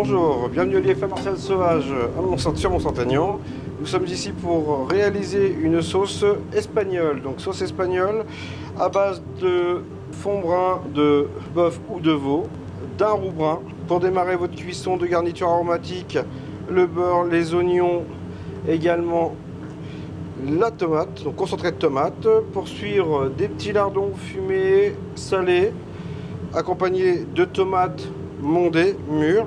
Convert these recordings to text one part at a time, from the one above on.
Bonjour, bienvenue à l'IFA Martial Sauvage sur Mont-Saint-Aignan. Nous sommes ici pour réaliser une sauce espagnole. Donc sauce espagnole à base de fond brun de bœuf ou de veau, d'un roux brun. Pour démarrer votre cuisson de garniture aromatique, le beurre, les oignons, également la tomate, donc concentré de tomate. Pour suivre des petits lardons fumés, salés, accompagnés de tomates mondées, mûres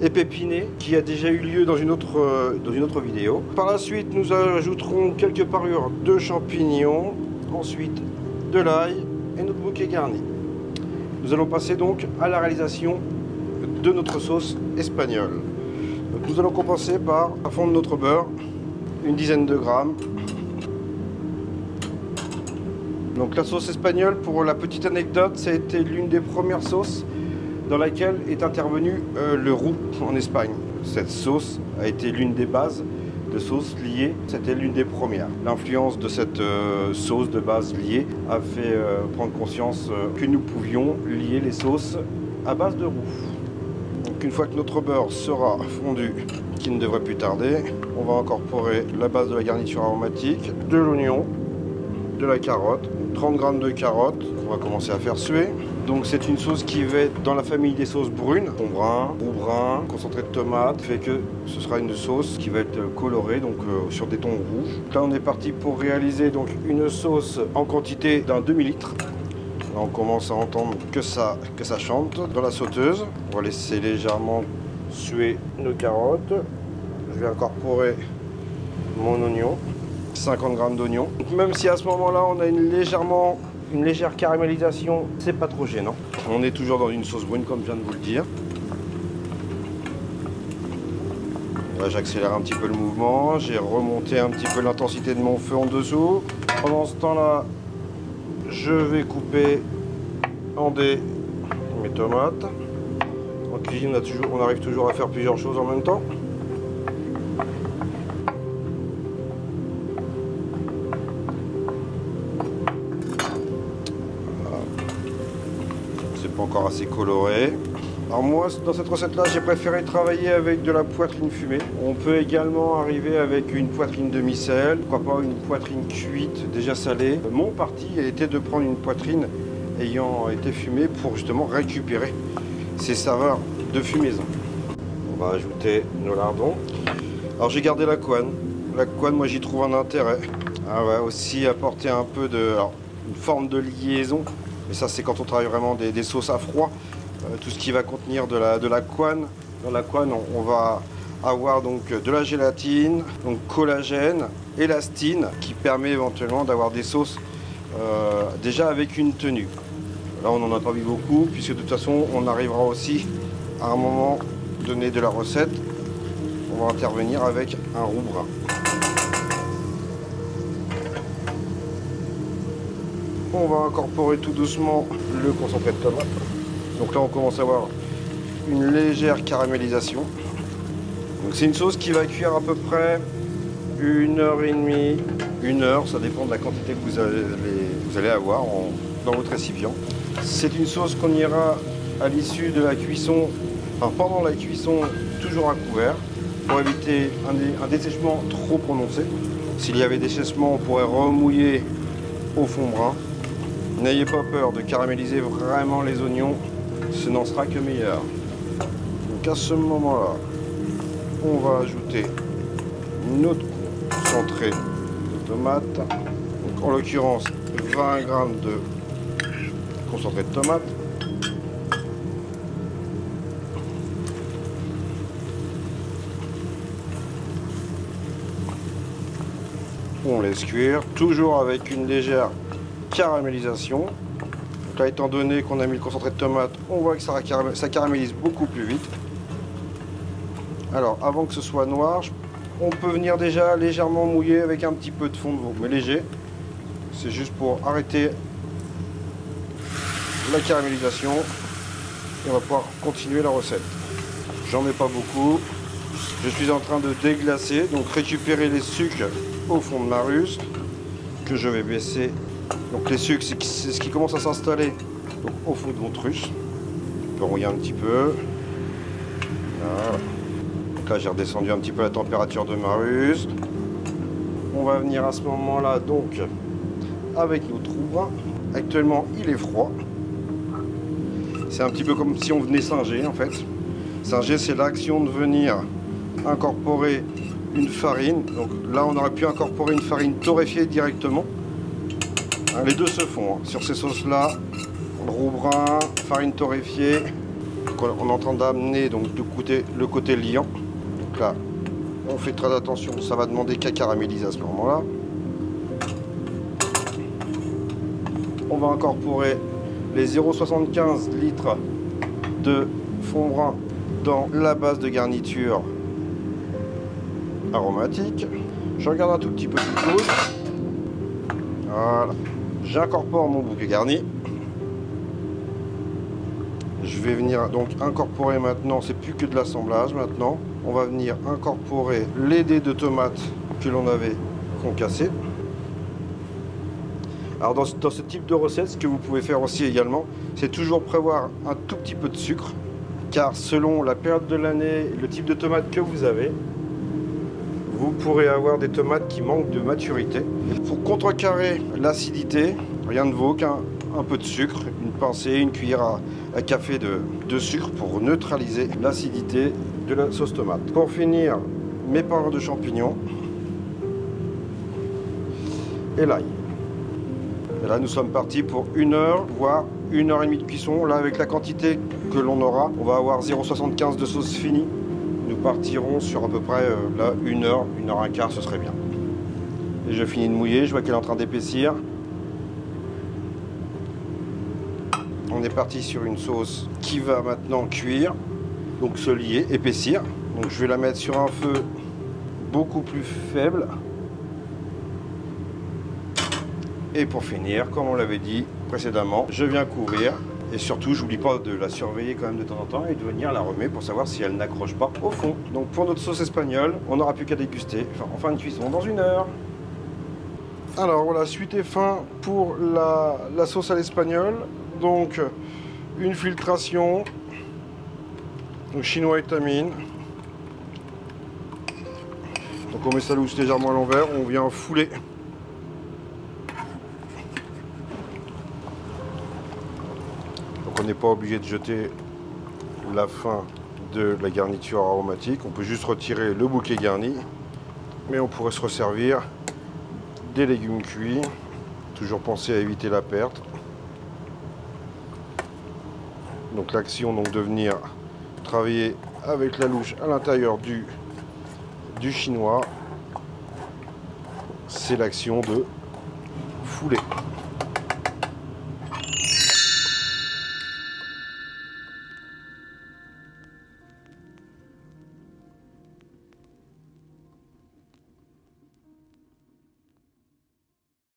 et pépinées, qui a déjà eu lieu dans une autre vidéo. Par la suite, nous ajouterons quelques parures de champignons, ensuite de l'ail et notre bouquet garni. Nous allons passer donc à la réalisation de notre sauce espagnole. Donc, nous allons commencer par fondre notre beurre, une dizaine de grammes. Donc la sauce espagnole, pour la petite anecdote, ça a été l'une des premières sauces dans laquelle est intervenu le roux en Espagne. Cette sauce a été l'une des bases de sauces liées, c'était l'une des premières. L'influence de cette sauce de base liée a fait prendre conscience que nous pouvions lier les sauces à base de roux. Donc une fois que notre beurre sera fondu, qui ne devrait plus tarder, on va incorporer la base de la garniture aromatique, de l'oignon, de la carotte, 30 g de carottes qu'on va commencer à faire suer. Donc c'est une sauce qui va être dans la famille des sauces brunes, fond brun, roux brun, concentré de tomate, fait que ce sera une sauce qui va être colorée donc sur des tons rouges. Là on est parti pour réaliser donc une sauce en quantité d'un demi-litre. Là on commence à entendre que ça chante dans la sauteuse. On va laisser légèrement suer nos carottes. Je vais incorporer mon oignon, 50 g d'oignon. Même si à ce moment-là on a une légère caramélisation, c'est pas trop gênant. On est toujours dans une sauce brune comme je viens de vous le dire. Là j'accélère un petit peu le mouvement, j'ai remonté un petit peu l'intensité de mon feu en dessous. Pendant ce temps-là, je vais couper en dés mes tomates. En cuisine, on arrive toujours à faire plusieurs choses en même temps. Encore assez coloré. Alors moi dans cette recette là j'ai préféré travailler avec de la poitrine fumée. On peut également arriver avec une poitrine demi-sel, pourquoi pas une poitrine cuite déjà salée. Mon parti a été de prendre une poitrine ayant été fumée pour justement récupérer ces saveurs de fumaison. On va ajouter nos lardons. Alors j'ai gardé la couenne. La couenne, moi j'y trouve un intérêt. Ah ouais, aussi apporter un peu une forme de liaison. Et ça c'est quand on travaille vraiment des sauces à froid, tout ce qui va contenir de la couenne. Dans la couenne on va avoir donc de la gélatine, donc collagène, élastine, qui permet éventuellement d'avoir des sauces déjà avec une tenue. Là on n'en a pas vu beaucoup, puisque de toute façon on arrivera aussi à un moment donné de la recette, on va intervenir avec un roux brun. On va incorporer tout doucement le concentré de tomate. Donc là on commence à avoir une légère caramélisation. Donc c'est une sauce qui va cuire à peu près 1h30, 1 heure, ça dépend de la quantité que vous allez avoir dans votre récipient. C'est une sauce qu'on ira à l'issue de la cuisson, enfin pendant la cuisson, toujours à couvert, pour éviter un dessèchement trop prononcé. S'il y avait dessèchement, on pourrait remouiller au fond brun. N'ayez pas peur de caraméliser vraiment les oignons, ce n'en sera que meilleur. Donc à ce moment-là, on va ajouter notre concentré de tomate. Donc en l'occurrence 20 g de concentré de tomate. On laisse cuire, toujours avec une légère caramélisation. Donc là, étant donné qu'on a mis le concentré de tomate, on voit que ça caramélise beaucoup plus vite. Alors avant que ce soit noir, on peut venir déjà légèrement mouiller avec un petit peu de fond de veau, mais léger. C'est juste pour arrêter la caramélisation et on va pouvoir continuer la recette. J'en mets pas beaucoup. Je suis en train de déglacer, donc récupérer les sucres au fond de ma ruse que je vais baisser. Donc les sucres, c'est ce qui commence à s'installer au fond de votre russe. On peut rouiller un petit peu. Voilà. Donc là, j'ai redescendu un petit peu la température de ma ruse. On va venir à ce moment-là, donc, avec notre roux. Actuellement, il est froid. C'est un petit peu comme si on venait singer, en fait. Singer, c'est l'action de venir incorporer une farine. Donc là, on aurait pu incorporer une farine torréfiée directement. Hein, les deux se font. Hein. Sur ces sauces-là, roux brun, farine torréfiée. Donc on est en train d'amener donc le côté liant. Donc là, on fait très attention. Ça va demander qu'à caraméliser à ce moment-là. On va incorporer les 0,75 litres de fond brun dans la base de garniture aromatique. Je regarde un tout petit peu plus close. Voilà. J'incorpore mon bouquet garni. Je vais venir donc incorporer maintenant, c'est plus que de l'assemblage maintenant. On va venir incorporer les dés de tomates que l'on avait concassés. Alors dans ce type de recette, ce que vous pouvez faire aussi également, c'est toujours prévoir un tout petit peu de sucre, car selon la période de l'année, le type de tomate que vous avez, vous pourrez avoir des tomates qui manquent de maturité. Pour contrecarrer l'acidité, rien ne vaut qu'un peu de sucre, une pincée, une cuillère à café de sucre pour neutraliser l'acidité de la sauce tomate. Pour finir, mes parents de champignons et l'ail. Et là, nous sommes partis pour 1 heure, voire 1h30 de cuisson. Là, avec la quantité que l'on aura, on va avoir 0,75 de sauce finie. Nous partirons sur à peu près là, 1 heure, 1h15, ce serait bien. Et je finis de mouiller, je vois qu'elle est en train d'épaissir. On est parti sur une sauce qui va maintenant cuire, donc se lier, épaissir. Donc je vais la mettre sur un feu beaucoup plus faible. Et pour finir, comme on l'avait dit précédemment, je viens couvrir. Et surtout, j'oublie pas de la surveiller quand même de temps en temps et de venir la remettre pour savoir si elle n'accroche pas au fond. Donc pour notre sauce espagnole, on n'aura plus qu'à déguster en fin de cuisson dans 1 heure. Alors voilà, suite et fin pour la sauce à l'espagnol. Donc une filtration, donc chinois étamine. Donc on met sa louche légèrement à l'envers, on vient fouler. On n'est pas obligé de jeter la fin de la garniture aromatique. On peut juste retirer le bouquet garni. Mais on pourrait se resservir des légumes cuits. Toujours penser à éviter la perte. Donc l'action de venir travailler avec la louche à l'intérieur du chinois. C'est l'action de fouler.